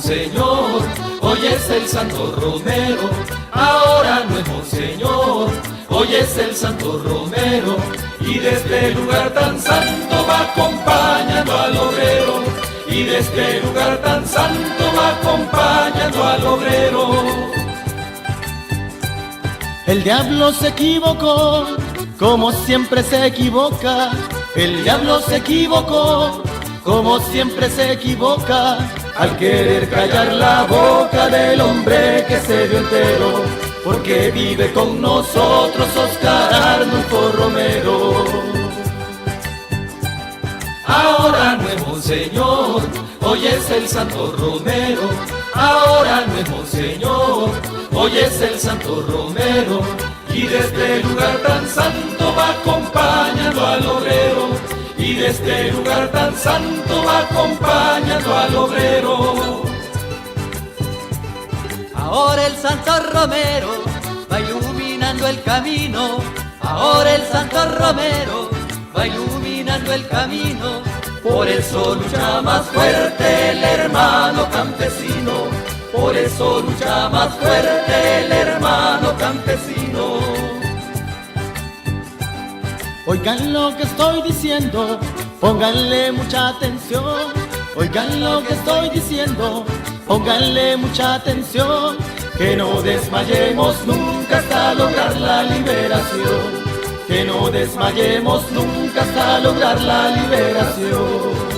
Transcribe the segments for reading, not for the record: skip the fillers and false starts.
Monseñor, hoy es el Santo Romero. Ahora no es Monseñor, hoy es el Santo Romero. Y de este lugar tan santo va acompañando al obrero. Y de este lugar tan santo va acompañando al obrero. El diablo se equivocó, como siempre se equivoca. El diablo se equivocó, como siempre se equivoca, al querer callar la boca del hombre que se dio entero, porque vive con nosotros Oscar Arnulfo Romero. Ahora no es Monseñor, hoy es el Santo Romero. Ahora no es Monseñor, hoy es el Santo Romero. Y de este lugar tan santo va acompañando al obrero. Y de este lugar tan santo va acompañando al obrero. Ahora el Santo Romero va iluminando el camino. Ahora el Santo Romero va iluminando el camino. Por eso lucha más fuerte el hermano campesino. Por eso lucha más fuerte el hermano campesino. Oigan lo que estoy diciendo, pónganle mucha atención. Oigan lo que estoy diciendo, pónganle mucha atención. Que no desmayemos nunca hasta lograr la liberación. Que no desmayemos nunca hasta lograr la liberación.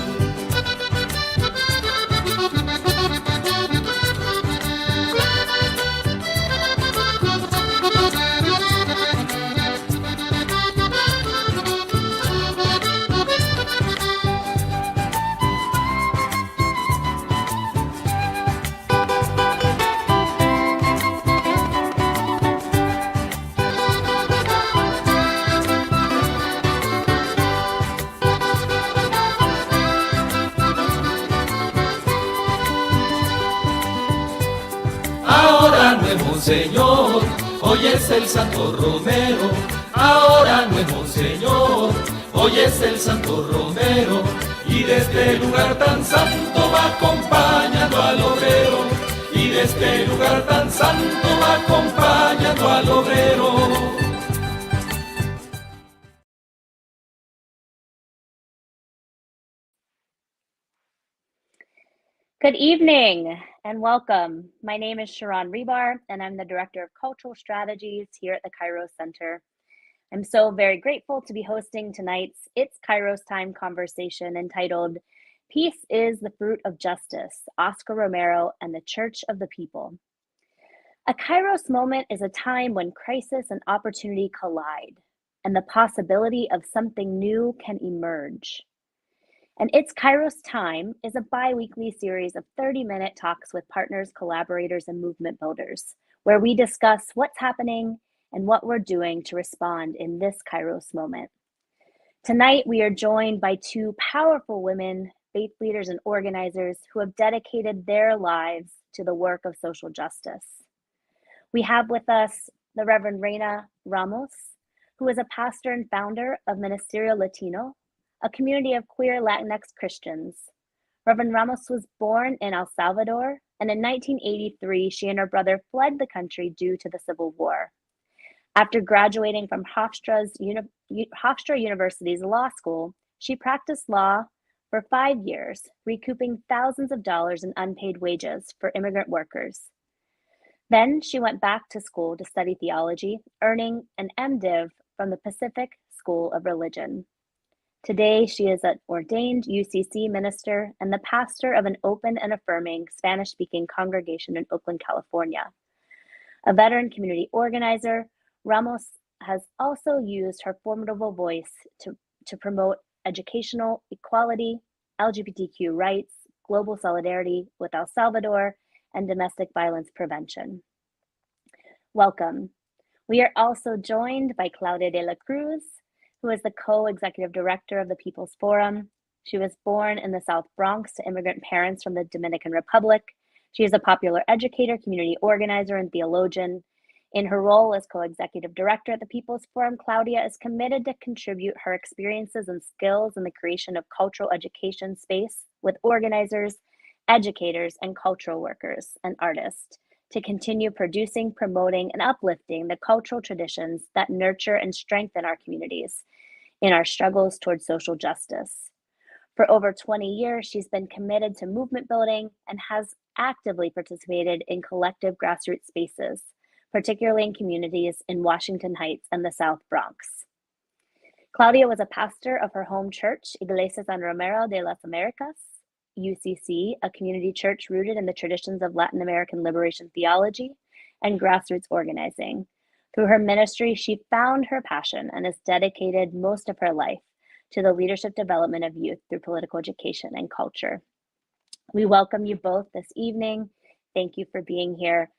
Ahora no es Monseñor, hoy es el Santo Romero. Ahora no es Monseñor, hoy es el Santo Romero. Y de este lugar tan santo va acompañando al obrero. Y de este lugar tan santo va acompañando al obrero. Good evening and welcome. My name is Sharon Rebar and I'm the Director of Cultural Strategies here at the Kairos Center. I'm so very grateful to be hosting tonight's It's Kairos Time conversation entitled Peace is the Fruit of Justice, Oscar Romero and the Church of the People. A Kairos moment is a time when crisis and opportunity collide and the possibility of something new can emerge. And It's Kairos Time is a bi-weekly series of 30-minute talks with partners, collaborators, and movement builders, where we discuss what's happening and what we're doing to respond in this Kairos moment. Tonight, we are joined by two powerful women, faith leaders and organizers who have dedicated their lives to the work of social justice. We have with us the Reverend Reina Ramos, who is a pastor and founder of Ministerio Latino, a community of queer Latinx Christians. Reverend Ramos was born in El Salvador, and in 1983, she and her brother fled the country due to the Civil War. After graduating from Hofstra University's law school, she practiced law for 5 years, recouping thousands of dollars in unpaid wages for immigrant workers. Then she went back to school to study theology, earning an MDiv from the Pacific School of Religion. Today, she is an ordained UCC minister and the pastor of an open and affirming Spanish-speaking congregation in Oakland, California. A veteran community organizer, Ramos has also used her formidable voice to promote educational equality, LGBTQ rights, global solidarity with El Salvador, and domestic violence prevention. Welcome. We are also joined by Claudia de la Cruz, who is the co-executive director of the People's Forum. She was born in the South Bronx to immigrant parents from the Dominican Republic. She is a popular educator, community organizer, and theologian. In her role as co-executive director at the People's Forum, Claudia is committed to contribute her experiences and skills in the creation of cultural education space with organizers educators, and cultural workers and artists to continue producing, promoting, and uplifting the cultural traditions that nurture and strengthen our communities in our struggles towards social justice. For over 20 years, she's been committed to movement building and has actively participated in collective grassroots spaces, particularly in communities in Washington Heights and the South Bronx. Claudia was a pastor of her home church, Iglesia San Romero de las Americas, UCC, a community church rooted in the traditions of Latin American liberation theology and grassroots organizing. Through her ministry, she found her passion and has dedicated most of her life to the leadership development of youth through political education and culture. We welcome you both this evening. Thank you for being here.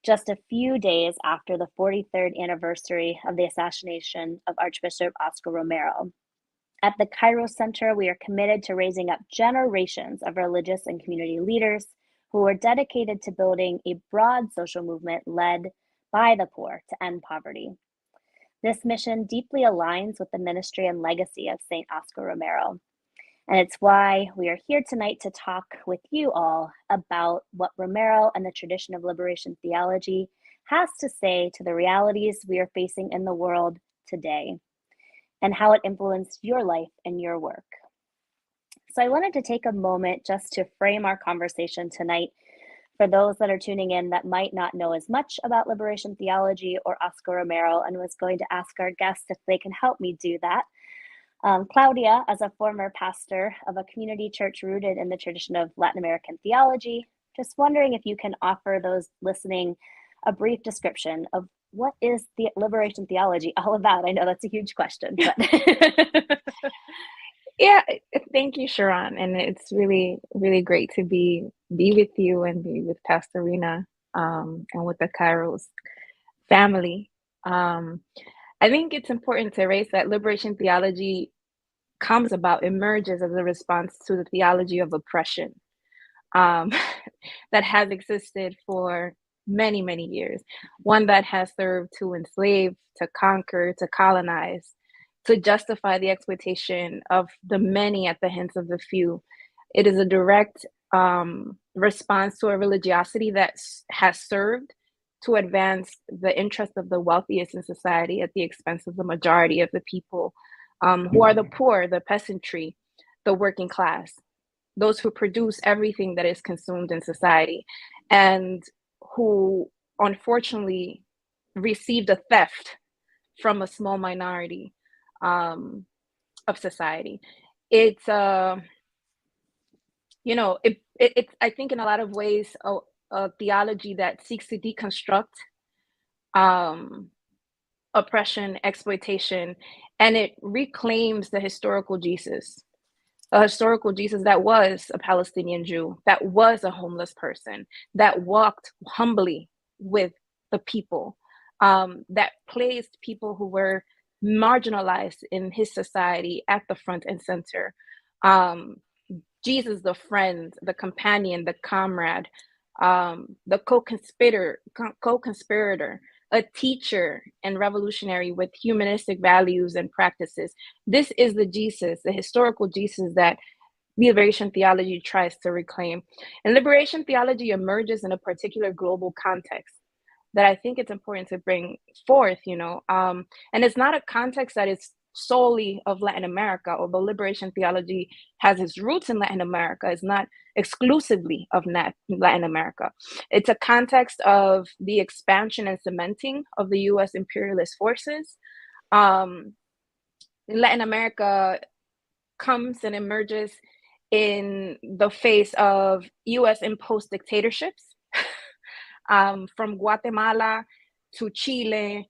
Just a few days after the 43rd anniversary of the assassination of Archbishop Oscar Romero. At the Kairos Center, we are committed to raising up generations of religious and community leaders who are dedicated to building a broad social movement led by the poor to end poverty. This mission deeply aligns with the ministry and legacy of Saint Oscar Romero. And it's why we are here tonight to talk with you all about what Romero and the tradition of liberation theology has to say to the realities we are facing in the world today, and how it influenced your life and your work. So I wanted to take a moment just to frame our conversation tonight for those that are tuning in that might not know as much about liberation theology or Oscar Romero, and was going to ask our guests if they can help me do that. Claudia, as a former pastor of a community church rooted in the tradition of Latin American theology, just wondering if you can offer those listening a brief description of what is the liberation theology all about? I know that's a huge question, but Yeah, thank you, Sharon. And it's really, really great to be with you and be with Pastor Rena, and with the Kairos family. I think it's important to raise that liberation theology emerges as a response to the theology of oppression that has existed for many, many years. One that has served to enslave, to conquer, to colonize, to justify the exploitation of the many at the hands of the few. It is a direct response to a religiosity that has served to advance the interests of the wealthiest in society at the expense of the majority of the people, who are the poor, the peasantry, the working class, those who produce everything that is consumed in society, and who unfortunately received a theft from a small minority of society. It's it's I think in a lot of ways a theology that seeks to deconstruct oppression, exploitation, and it reclaims the historical Jesus. A historical Jesus that was a Palestinian Jew, that was a homeless person, that walked humbly with the people, that placed people who were marginalized in his society at the front and center. Jesus, the friend, the companion, the comrade, the co-conspirator, a teacher and revolutionary with humanistic values and practices. This is the Jesus, the historical Jesus that liberation theology tries to reclaim. And liberation theology emerges in a particular global context that I think it's important to bring forth, and it's not a context that is solely of Latin America, although liberation theology has its roots in Latin America. It's not exclusively of Latin America. It's a context of the expansion and cementing of the US imperialist forces. Latin America comes and emerges in the face of US imposed dictatorships, from Guatemala to Chile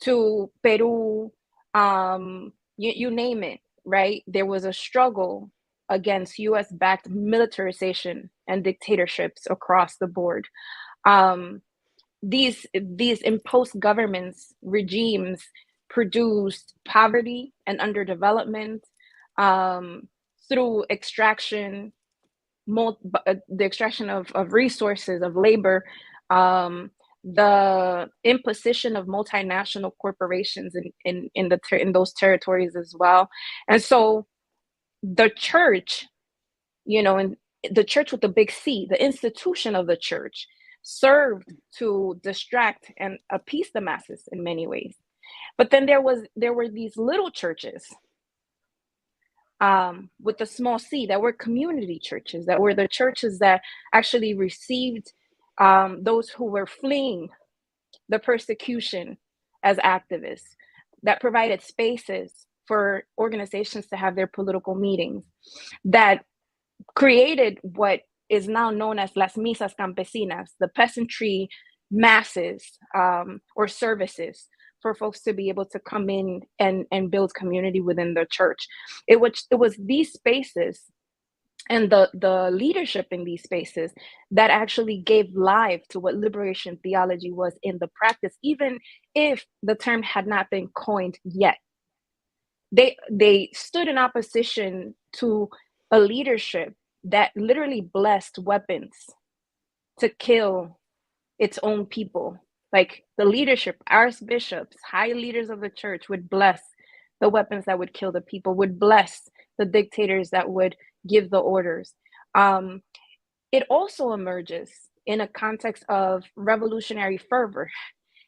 to Peru, you name it, right? There was a struggle against US-backed militarization and dictatorships across the board. These imposed governments, regimes produced poverty and underdevelopment through extraction, the extraction of resources, of labor, the imposition of multinational corporations in those territories as well. And so the church, in the church with the big C, the institution of the church, served to distract and appease the masses in many ways. But then there were these little churches with the small c, that were community churches, that were the churches that actually received those who were fleeing the persecution as activists, that provided spaces for organizations to have their political meetings, that created what is now known as las misas campesinas, the peasantry masses or services for folks to be able to come in and build community within the church. It was these spaces and the leadership in these spaces that actually gave life to what liberation theology was in the practice, even if the term had not been coined yet. They stood in opposition to a leadership that literally blessed weapons to kill its own people. Like the leadership, archbishops, high leaders of the church would bless the weapons that would kill the people, would bless the dictators that would give the orders. It also emerges in a context of revolutionary fervor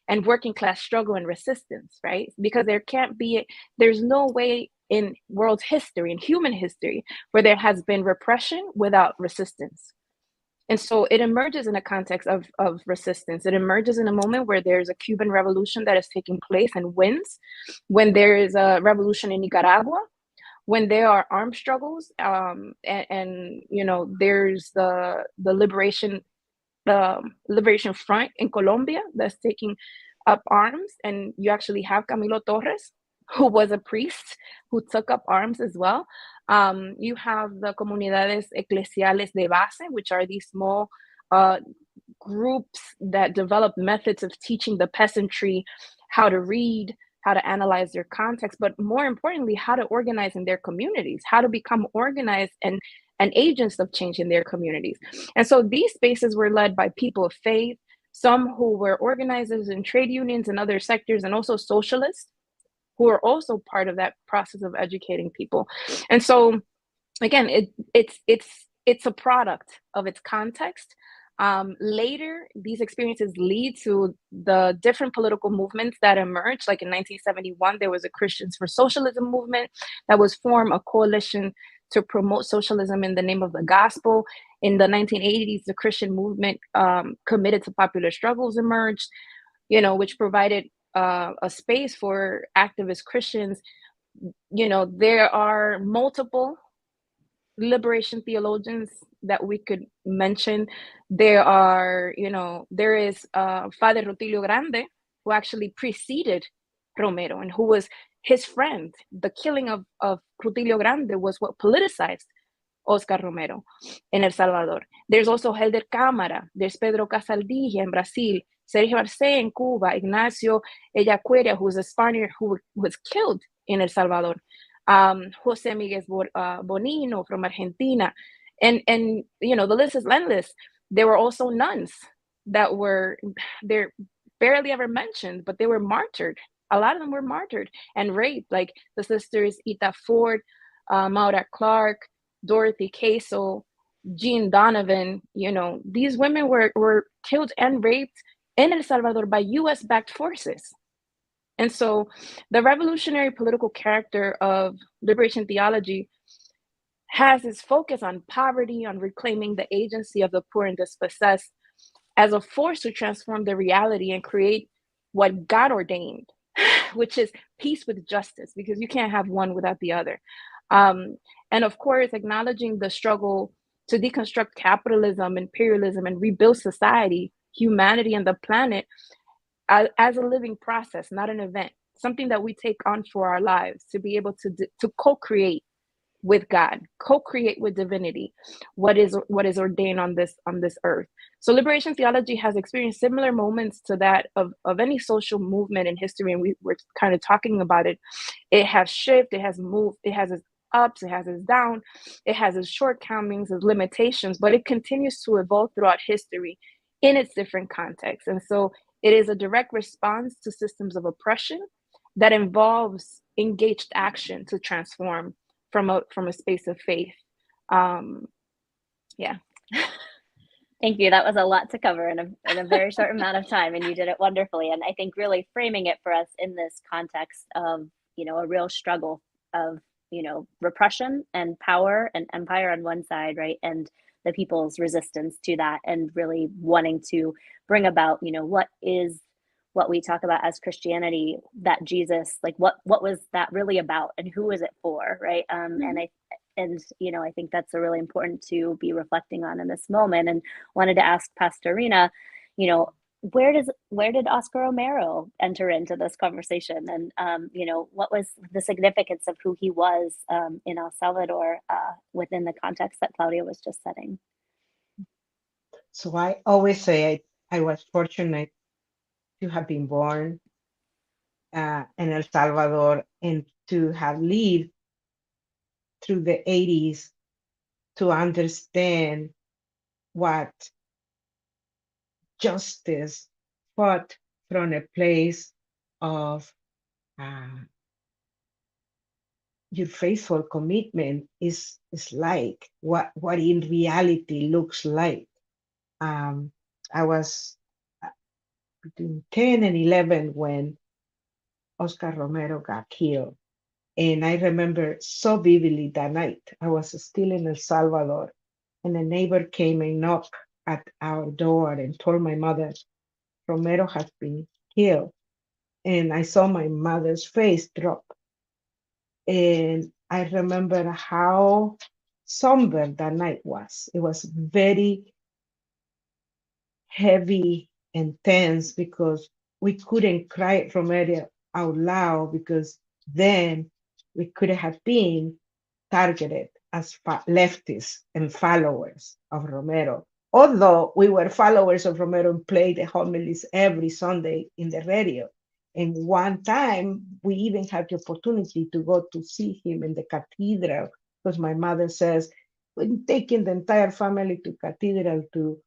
and working class struggle and resistance, right? Because there's no way in world history, in human history, where there has been repression without resistance. And so it emerges in a context of resistance. It emerges in a moment where there's a Cuban revolution that is taking place and wins, when there is a revolution in Nicaragua, when there are armed struggles, and there's the liberation front in Colombia that's taking up arms, and you actually have Camilo Torres, who was a priest who took up arms as well. You have the comunidades eclesiales de base, which are these small groups that develop methods of teaching the peasantry how to read, how to analyze their context, but more importantly, how to organize in their communities, how to become organized and agents of change in their communities. And so these spaces were led by people of faith, some who were organizers in trade unions and other sectors, and also socialists who are also part of that process of educating people. And so, again, it's a product of its context. Later, these experiences lead to the different political movements that emerged. Like in 1971, there was a Christians for Socialism movement that was formed, a coalition to promote socialism in the name of the gospel. In the 1980s, the Christian movement committed to popular struggles emerged, which provided a space for activist Christians. There are multiple liberation theologians that we could mention. There is Father Rutilio Grande, who actually preceded Romero and who was his friend. The killing of Rutilio Grande was what politicized Oscar Romero in El Salvador. There's also Helder Cámara, there's Pedro Casaldilla in Brazil, Sergio Arce in Cuba, Ignacio Ellacuria, who was a Spaniard who was killed in El Salvador, Jose Miguel Bonino from Argentina, and the list is endless. There were also nuns that they're barely ever mentioned, but they were martyred. A lot of them were martyred and raped, like the sisters Ita Ford, Maura Clark, Dorothy Casel, Jean Donovan. These women were killed and raped in El Salvador by US-backed forces. And so the revolutionary political character of liberation theology has its focus on poverty, on reclaiming the agency of the poor and dispossessed as a force to transform the reality and create what God ordained, which is peace with justice, because you can't have one without the other. And of course, acknowledging the struggle to deconstruct capitalism, imperialism, and rebuild society, humanity, and the planet as a living process, not an event, something that we take on for our lives, to be able to co-create with God, co-create with divinity, what is ordained on this earth. So liberation theology has experienced similar moments to that of any social movement in history, and we're kind of talking about it. It has shifted, it has moved, it has its ups, it has its downs, it has its shortcomings, its limitations, but it continues to evolve throughout history in its different contexts. And so it is a direct response to systems of oppression that involves engaged action to transform from a space of faith. Yeah. Thank you. That was a lot to cover in a very short amount of time, and you did it wonderfully. And I think really framing it for us in this context of, a real struggle of, repression and power and empire on one side, right? And the people's resistance to that, and really wanting to bring about, what we talk about as Christianity, that Jesus, like what was that really about, and who is it for, right? I think that's a really important to be reflecting on in this moment. And wanted to ask Pastor Rena, where did Oscar Romero enter into this conversation, and what was the significance of who he was in El Salvador within the context that Claudia was just setting? So I always say I was fortunate to have been born in El Salvador and to have lived through the 80s to understand what justice fought from a place of your faithful commitment is like, what in reality looks like. I was between 10 and 11 when Oscar Romero got killed. And I remember so vividly that night. I was still in El Salvador, and a neighbor came and knocked at our door and told my mother, Romero has been killed. And I saw my mother's face drop. And I remember how somber that night was. It was very heavy and tense because we couldn't cry Romero out loud, because then we could have been targeted as leftists and followers of Romero. Although we were followers of Romero and played the homilies every Sunday in the radio. And one time we even had the opportunity to go to see him in the cathedral, because my mother says, we're taking the entire family to cathedral to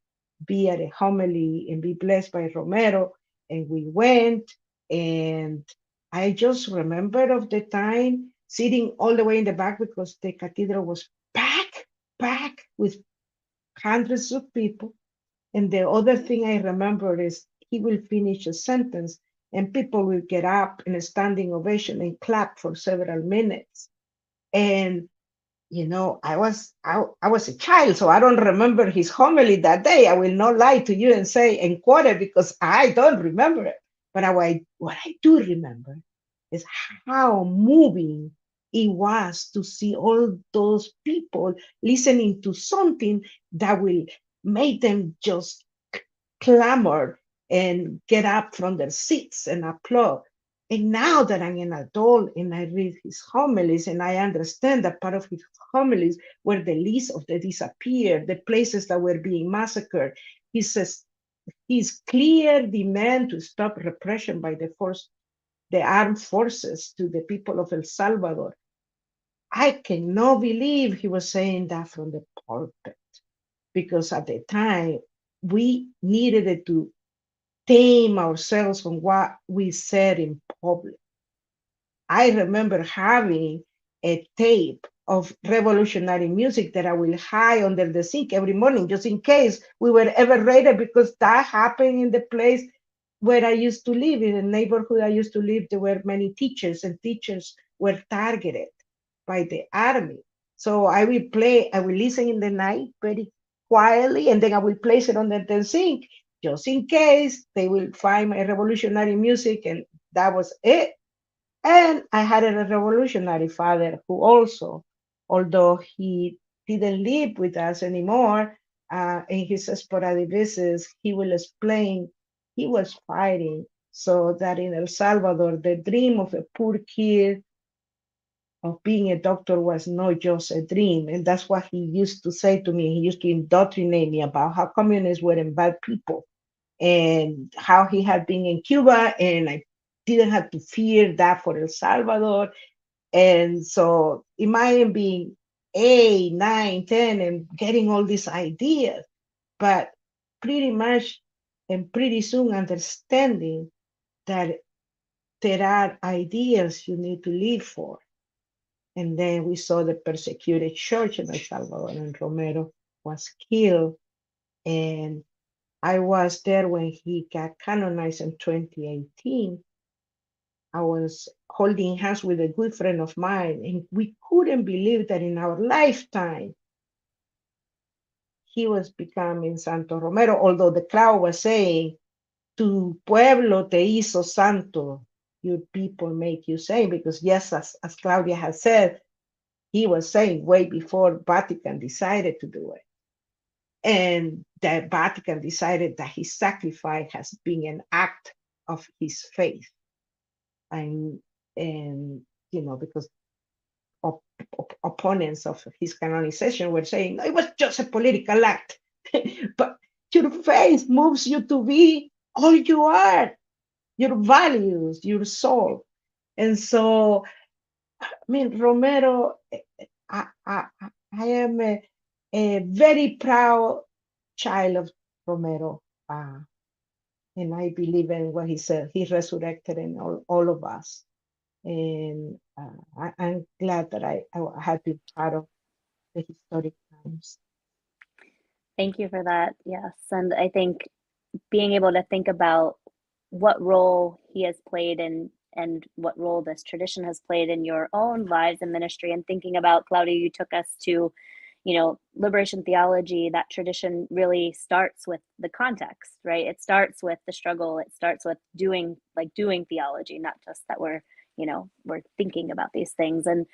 be at a homily and be blessed by Romero. And we went, and I just remember of the time sitting all the way in the back, because the cathedral was packed with hundreds of people. And the other thing I remember is he will finish a sentence and people will get up in a standing ovation and clap for several minutes. And I was a child, so I don't remember his homily that day. I will not lie to you and say and quote it, because I don't remember it. But what I do remember is how moving it was to see all those people listening to something that will make them just clamor and get up from their seats and applaud. And now that I'm an adult and I read his homilies and I understand that part of his homilies were the list of the disappeared, the places that were being massacred, he says his clear demand to stop repression by the armed forces to the people of El Salvador. I cannot believe he was saying that from the pulpit, because at the time we needed to tame ourselves from what we said in public. I remember having a tape of revolutionary music that I will hide under the sink every morning, just in case we were ever raided, because that happened in the place where I used to live. In the neighborhood I used to live, there were many teachers, and teachers were targeted by the army. So I will listen in the night very quietly, and then I will place it under the sink, just in case they will find my revolutionary music, and that was it. And I had a revolutionary father who also, although he didn't live with us anymore, in his sporadic visits, he will explain he was fighting so that in El Salvador, the dream of a poor kid of being a doctor was not just a dream. And that's what he used to say to me. He used to indoctrinate me about how communists weren't bad people, and how he had been in Cuba, and I didn't have to fear that for El Salvador. And so imagine being 8, 9, 10 and getting all these ideas, but pretty much and pretty soon understanding that there are ideas you need to live for. And then we saw the persecuted church in El Salvador, and Romero was killed. And I was there when he got canonized in 2018. I was holding hands with a good friend of mine, and we couldn't believe that in our lifetime he was becoming Santo Romero, although the crowd was saying, Tu pueblo te hizo santo, your people make you saint, because yes, as Claudia has said, he was saying way before Vatican decided to do it. And the Vatican decided that his sacrifice has been an act of his faith. And because opponents of his canonization were saying, no, it was just a political act. But your faith moves you to be all you are, your values, your soul. And so, I mean, Romero, I am a very proud child of Romero. And I believe in what he said. He resurrected in all of us. And I'm glad that I have been part of the historic times. Thank you for that. Yes. And I think being able to think about what role he has played in and what role this tradition has played in your own lives and ministry, and thinking about, Claudia, you took us to, liberation theology. That tradition really starts with the context, right? It starts with the struggle. It starts with doing theology, not just that we're thinking about these things, and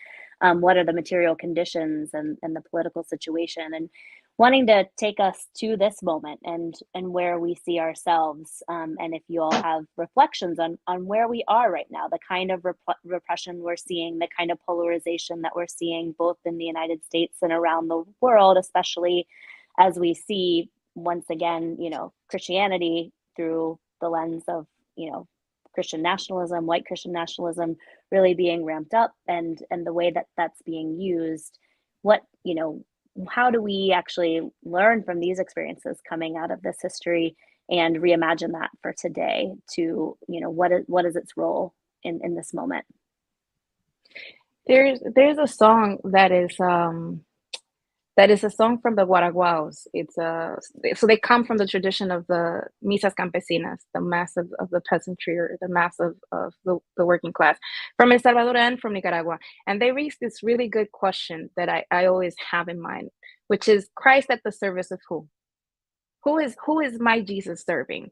what are the material conditions and the political situation, and wanting to take us to this moment and where we see ourselves, and if you all have reflections on where we are right now, the kind of repression we're seeing, the kind of polarization that we're seeing both in the United States and around the world, especially as we see once again, Christianity through the lens of, Christian nationalism, white Christian nationalism, really being ramped up, and the way that that's being used. How do we actually learn from these experiences coming out of this history and reimagine that for today to, what is its role in this moment? There's a song that is a song from the Guaraguaos. So they come from the tradition of the misas campesinas, the mass of the peasantry, or the mass of the working class, from El Salvador and from Nicaragua. And they raise this really good question that I always have in mind, which is Christ at the service of who? Who is my Jesus serving?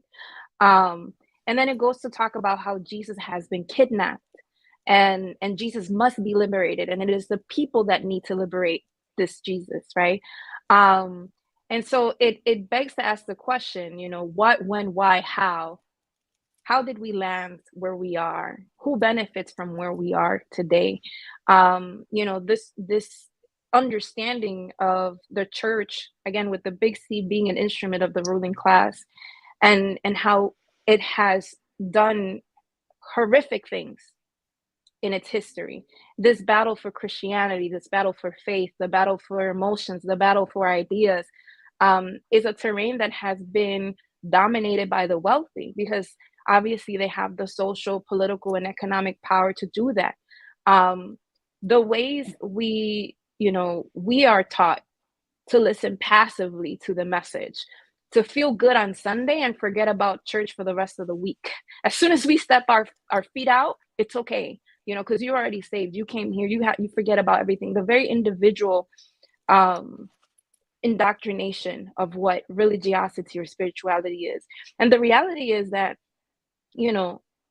And then it goes to talk about how Jesus has been kidnapped, and Jesus must be liberated, and it is the people that need to liberate this Jesus, right? And so it begs to ask the question, what, when, why, how did we land where we are? Who benefits from where we are today? This understanding of the church, again, with the big C being an instrument of the ruling class, and how it has done horrific things in its history. This battle for Christianity, this battle for faith, the battle for emotions, the battle for ideas, is a terrain that has been dominated by the wealthy, because obviously they have the social, political, and economic power to do that. The ways we are taught to listen passively to the message, to feel good on Sunday and forget about church for the rest of the week. As soon as we step our feet out, it's okay. Because you're already saved. You came here. You forget about everything. The very individual indoctrination of what religiosity or spirituality is. And the reality is that,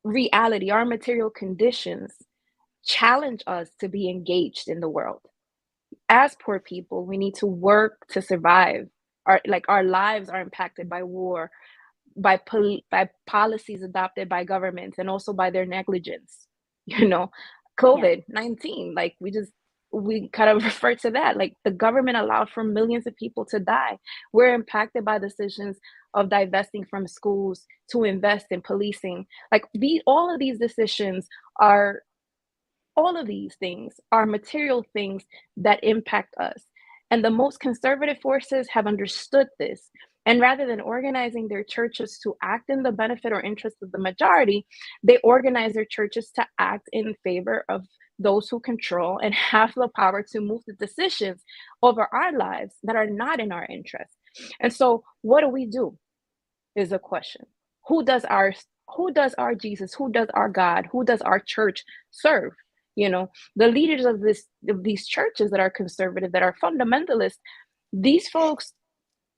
reality, our material conditions challenge us to be engaged in the world. As poor people, we need to work to survive. Our lives are impacted by war, by policies adopted by governments, and also by their negligence. COVID-19, we kind of refer to that, like the government allowed for millions of people to die. We're impacted by decisions of divesting from schools to invest in policing. All of these decisions all of these things are material things that impact us. And the most conservative forces have understood this. And rather than organizing their churches to act in the benefit or interest of the majority, they organize their churches to act in favor of those who control and have the power to move the decisions over our lives that are not in our interest. And so, what do we do? Is a question. Who does our Jesus, who does our God, who does our church serve? You know, the leaders of these churches that are conservative, that are fundamentalist, these folks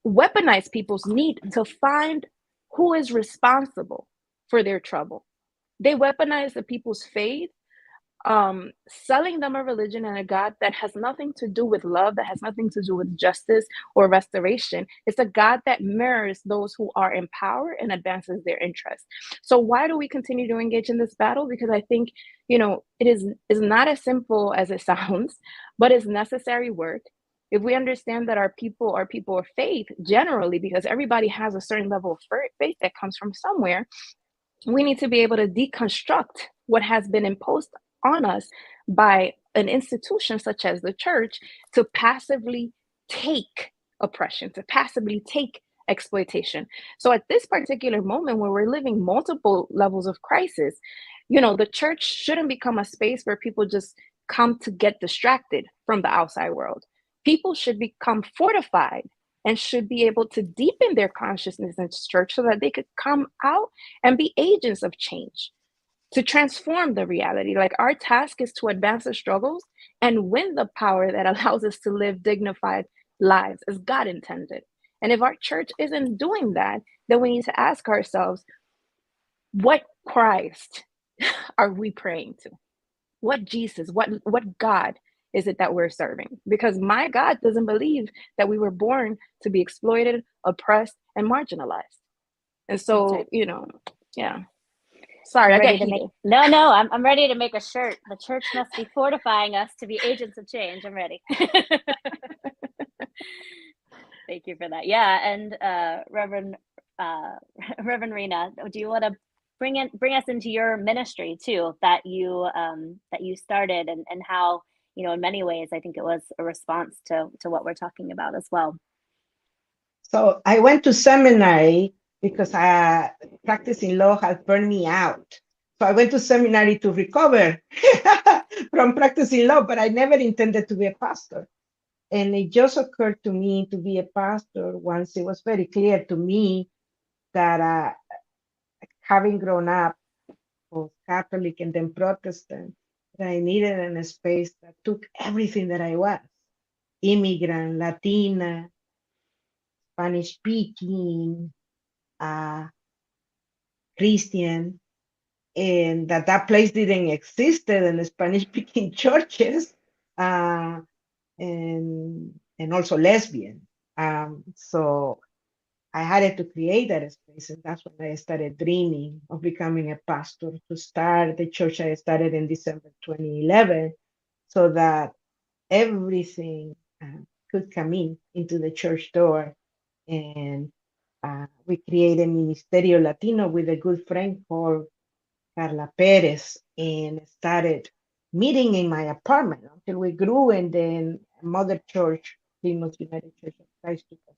weaponize people's need to find who is responsible for their trouble. They weaponize the people's faith, selling them a religion and a God that has nothing to do with love, that has nothing to do with justice or restoration. It's a God that mirrors those who are in power and advances their interests. So why do we continue to engage in this battle? Because I think, it is not as simple as it sounds, but it's necessary work. If we understand that our people are people of faith generally, because everybody has a certain level of faith that comes from somewhere, we need to be able to deconstruct what has been imposed on us by an institution such as the church to passively take oppression, to passively take exploitation. So at this particular moment where we're living multiple levels of crisis, the church shouldn't become a space where people just come to get distracted from the outside world. People should become fortified and should be able to deepen their consciousness in church so that they could come out and be agents of change, to transform the reality. Like, our task is to advance the struggles and win the power that allows us to live dignified lives as God intended. And if our church isn't doing that, then we need to ask ourselves, what Christ are we praying to? What Jesus, what God is it that we're serving? Because my God doesn't believe that we were born to be exploited, oppressed, and marginalized. And so, yeah. Sorry, I get heated. No, I'm ready to make a shirt. The church must be fortifying us to be agents of change. I'm ready. Thank you for that. Yeah, and Reverend Rena, do you want to bring us into your ministry too, that you started, and how, in many ways I think it was a response to what we're talking about as well. So I went to seminary because practicing law had burned me out. So I went to seminary to recover from practicing law, but I never intended to be a pastor. And it just occurred to me to be a pastor once it was very clear to me that having grown up both Catholic and then Protestant, that I needed a space that took everything that I was: immigrant, Latina, Spanish speaking, Christian, and that place didn't exist in the Spanish speaking churches, and also lesbian. So I had to create that space, and that's when I started dreaming of becoming a pastor, to start the church I started in December 2011, so that everything could come into the church door. And we created Ministerio Latino with a good friend called Carla Perez, and started meeting in my apartment until we grew, and then Mother Church, Plymouth United Church of Christ, took us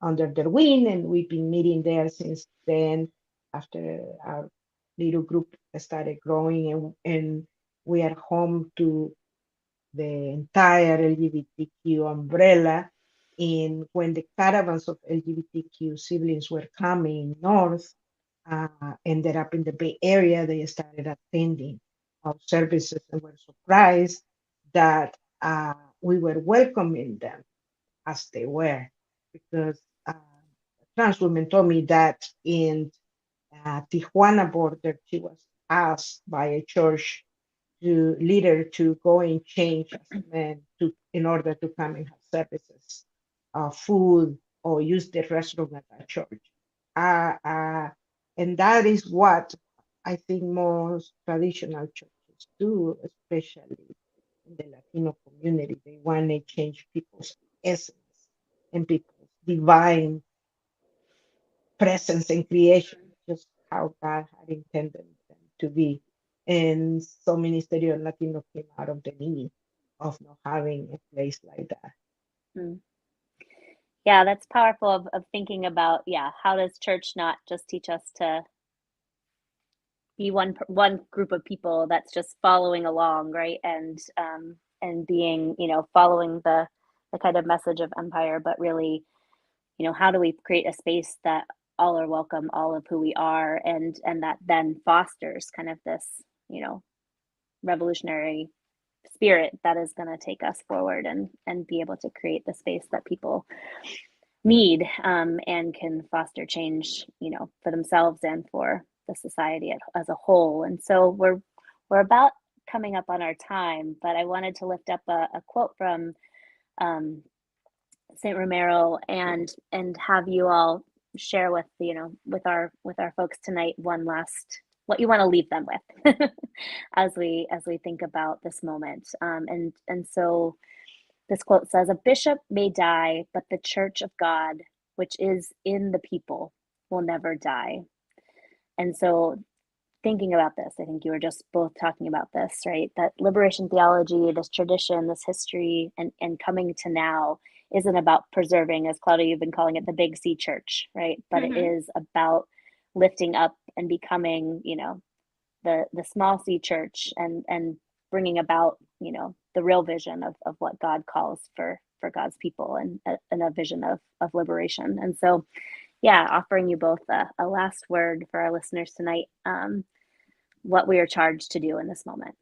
under their wing, and we've been meeting there since then, after our little group started growing, and we are home to the entire LGBTQ umbrella. And when the caravans of LGBTQ siblings were coming north, ended up in the Bay Area, they started attending our services and were surprised that we were welcoming them as they were. Because trans women told me that in Tijuana border, she was asked by a church leader to go and change as a man in order to come and have services, food, or use the restroom at our church. And that is what I think most traditional churches do, especially in the Latino community. They want to change people's essence and people's divine presence in creation, just how God had intended them to be. And so Ministerio Latino came out of the need of not having a place like that. Yeah, that's powerful of thinking about, yeah, how does church not just teach us to be one group of people that's just following along, right? And being, following the kind of message of empire, but really, how do we create a space that all are welcome, all of who we are, and that then fosters kind of this, revolutionary spirit that is going to take us forward and be able to create the space that people need, and can foster change, for themselves and for the society as a whole. And so we're about coming up on our time, but I wanted to lift up a quote from Saint Romero and have you all share with with our folks tonight one last what you want to leave them with as we think about this moment. And so this quote says, "A bishop may die, but the church of God, which is in the people, will never die." And so thinking about this, I think you were just both talking about this, right? That liberation theology, this tradition, this history, and coming to now isn't about preserving, as Claudia, you've been calling it, the big C church, right? But it is about lifting up and becoming, the small C church and bringing about, the real vision of what God calls for God's people and a vision of liberation. And so, yeah, offering you both a last word for our listeners tonight, what we are charged to do in this moment.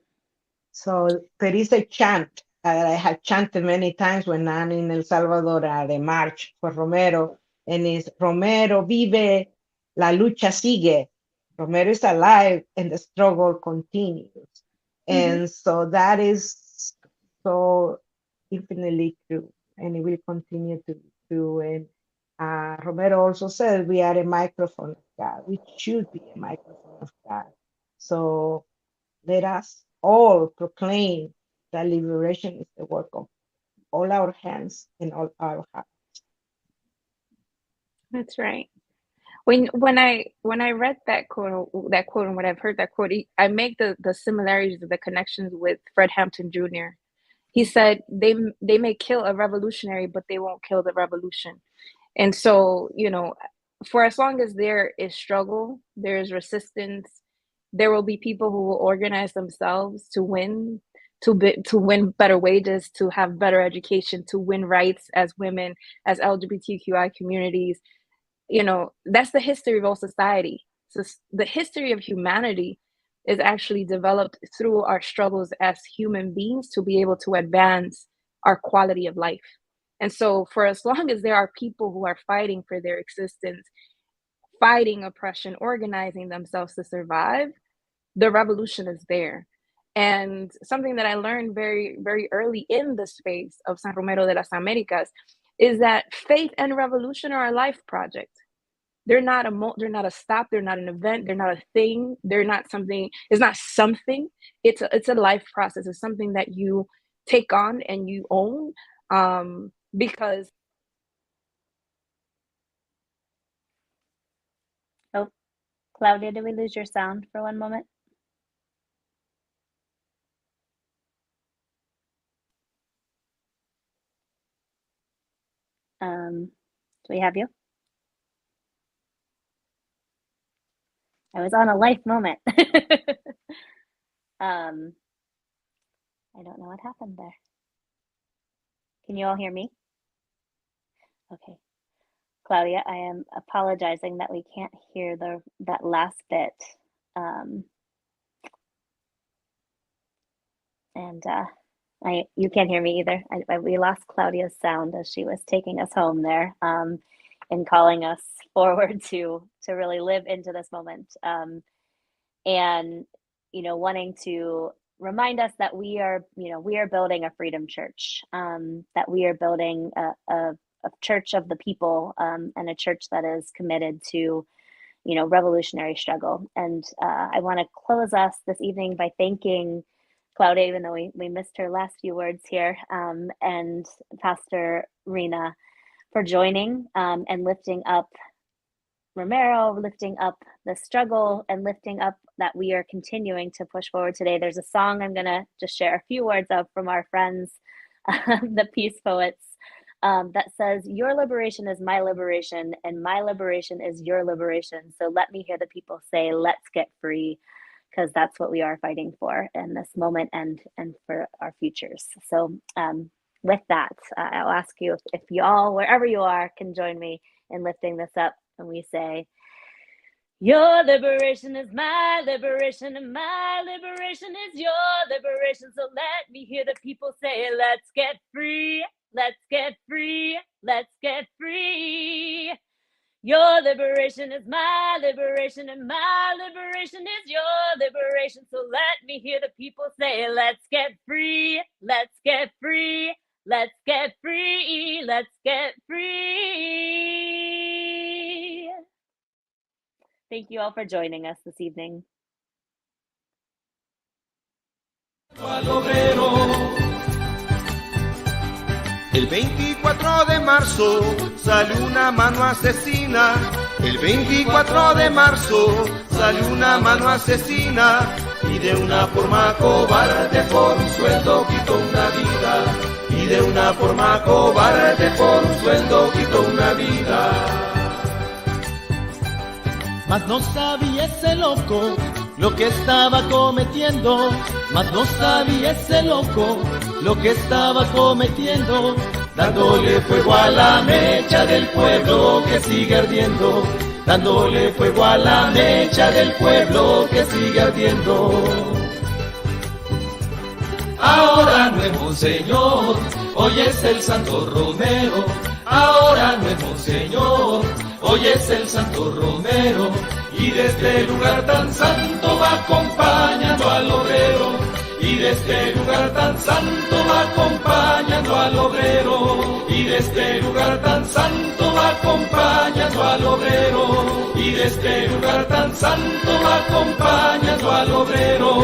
So there is a chant that I have chanted many times when I'm in El Salvador at the March for Romero, and it's Romero vive, la lucha sigue. Romero is alive and the struggle continues. And so that is so infinitely true, and it will continue to be true. And Romero also said we are a microphone of God. We should be a microphone of God. So let us all proclaim that liberation is the work of all our hands and all our hearts. That's right. When I read that quote, and when I've heard that quote, I make the similarities, the connections with Fred Hampton Jr. He said they may kill a revolutionary, but they won't kill the revolution. And so, for as long as there is struggle, there is resistance, there will be people who will organize themselves to win, to win better wages, to have better education, to win rights as women, as LGBTQI communities. That's the history of all society. So the history of humanity is actually developed through our struggles as human beings to be able to advance our quality of life. And so for as long as there are people who are fighting for their existence, fighting oppression, organizing themselves to survive, the revolution is there. And something that I learned very, very early in the space of San Romero de las Americas is that faith and revolution are a life project. They're not a stop, they're not an event, they're not a thing, they're not something, it's not something, it's a life process. It's something that you take on and you own, because Oh, Claudia, did we lose your sound for one moment? Do we have you? I was on a life moment. I don't know what happened there. Can you all hear me? Okay. Claudia, I am apologizing that we can't hear that last bit. And you can't hear me either. We lost Claudia's sound as she was taking us home there, and calling us forward to really live into this moment, and wanting to remind us that we are building a freedom church, that we are building a church of the people, and a church that is committed to revolutionary struggle. And I want to close us this evening by thanking Claudia, even though we missed her last few words here, and Pastor Rena for joining, and lifting up Romero, lifting up the struggle, and lifting up that we are continuing to push forward today. There's a song I'm going to just share a few words of from our friends, the Peace Poets, that says, your liberation is my liberation, and my liberation is your liberation. So let me hear the people say, let's get free, because that's what we are fighting for in this moment and for our futures. So with that, I'll ask you if you all, wherever you are, can join me in lifting this up. And we say, your liberation is my liberation, and my liberation is your liberation. So let me hear the people say, let's get free, let's get free, let's get free. Your liberation is my liberation, and my liberation is your liberation. So let me hear the people say, let's get free, let's get free, let's get free, let's get free. Thank you all for joining us this evening. El 24 de marzo salió una mano asesina. El 24 de marzo salió una mano asesina. Y de una forma cobarde por un sueldo quitó una vida. Y de una forma cobarde por un sueldo quitó una vida. Mas no sabía ese loco lo que estaba cometiendo, mas no sabía ese loco lo que estaba cometiendo, dándole fuego a la mecha del pueblo que sigue ardiendo, dándole fuego a la mecha del pueblo que sigue ardiendo. Ahora nuevo Señor, hoy es el Santo Romero. Ahora nuevo Señor, hoy es el Santo Romero. Y de este lugar tan santo va acompañando al obrero. Y de este lugar tan santo va acompañando al obrero. Y de este lugar tan santo va acompañando al obrero. Y de este lugar tan santo va acompañando al obrero.